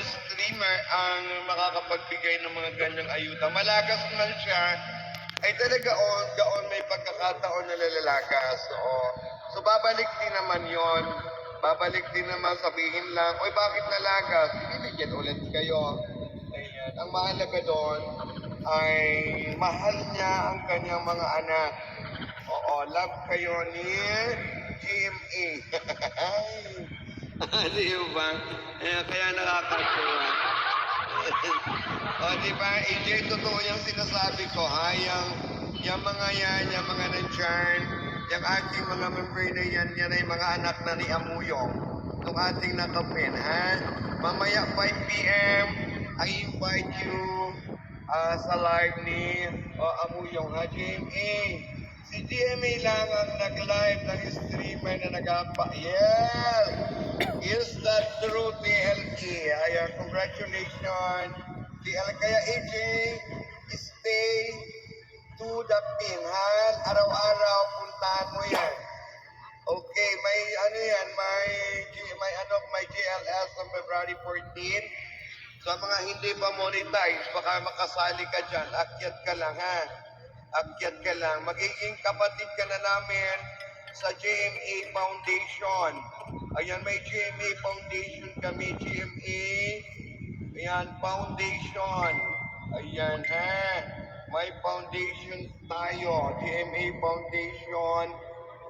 streamer ang makakapagbigay ng mga ganyang ayuda. Malagas man siya, ay talaga gaon may pagkakataon na lalalagas. So babalik din naman yon. Babalik din naman, sabihin lang, oy bakit nalagas? Bibigyan ulit kayo. Ayan. Ang mahalaga doon ay mahal niya ang kanyang mga anak. Oo, love kayo ni GMA. Di ba? Kaya nakakatuwa. O, di ba? AJ, totoo yung sinasabi ko, ha? Yung mga nandyan, yung ating mga member na yan ay mga anak na ni Amuyong. Itong ating nakapin, ha? Mamaya 5 p.m., I invite you sa live ni Amuyong, ha? GMA. Si GMA lang ang nag-live ng streamer na nag-apa. Is that true, TLE? Ayan, congratulations. TL, kaya AJ, stay to the pin, ha? Araw-araw, puntahan mo yan. Okay, may ano yan, may GLS on February 14. Sa mga hindi pa monetize, baka makasali ka dyan. Akyat ka lang, ha? Akyat ka lang. Magiging kapatid ka na namin sa GMA Foundation. Ayan, may GMA Foundation kami. GMA, ayan, Foundation. Ayan, ha? May foundation tayo. GMA Foundation.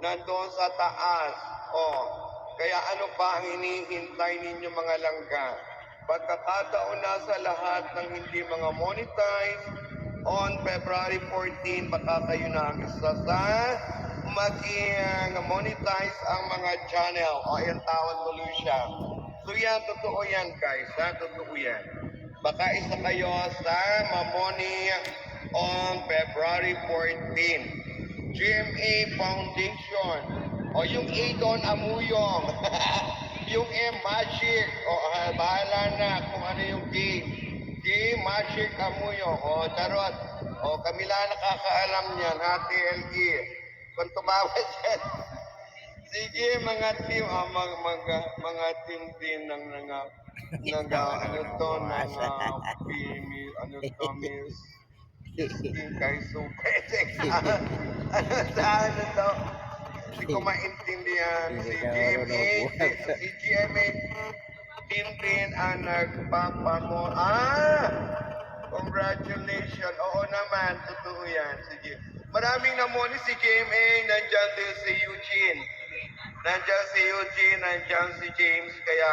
Nandun sa taas. Kaya ano pa ang hinihintay ninyo mga langga? Pagkakataon na sa lahat ng hindi mga monetize, on February 14, baka kayo na ang isa sa maging monetize ang mga channel. Yung tawag tuloy siya. So yan, totoo yan guys. Ha? Totoo yan. Baka isa kayo sa mamoni on February 14. GMA Foundation. Yung A doon, Amuyong. Yung M, Magic. Bahala na kung ano yung game. Game, Magic, Amuyong. Tarot. Kami lang nakakaalam niyan, ha, TLE. Kung tumawad yan. Sige, mga team, mga team din ng Miss kay Super. Ano to? Hindi ko maintindihan. Si GMA din ang nagpapamo. Congratulations. Oo naman, totoo yan. Sige. Maraming namoni si GMA, nandiyan din si Eugene. Nandiyan si James. Kaya,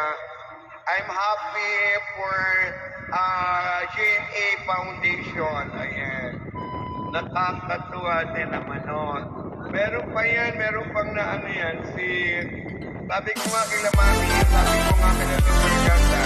I'm happy for GMA Foundation. Ayan. Nakakatuwa din naman nun. Meron pa yan, meron pang na ano yan, sabi ko nga kila Mami, sabi ko nga kila Mr. Ganda,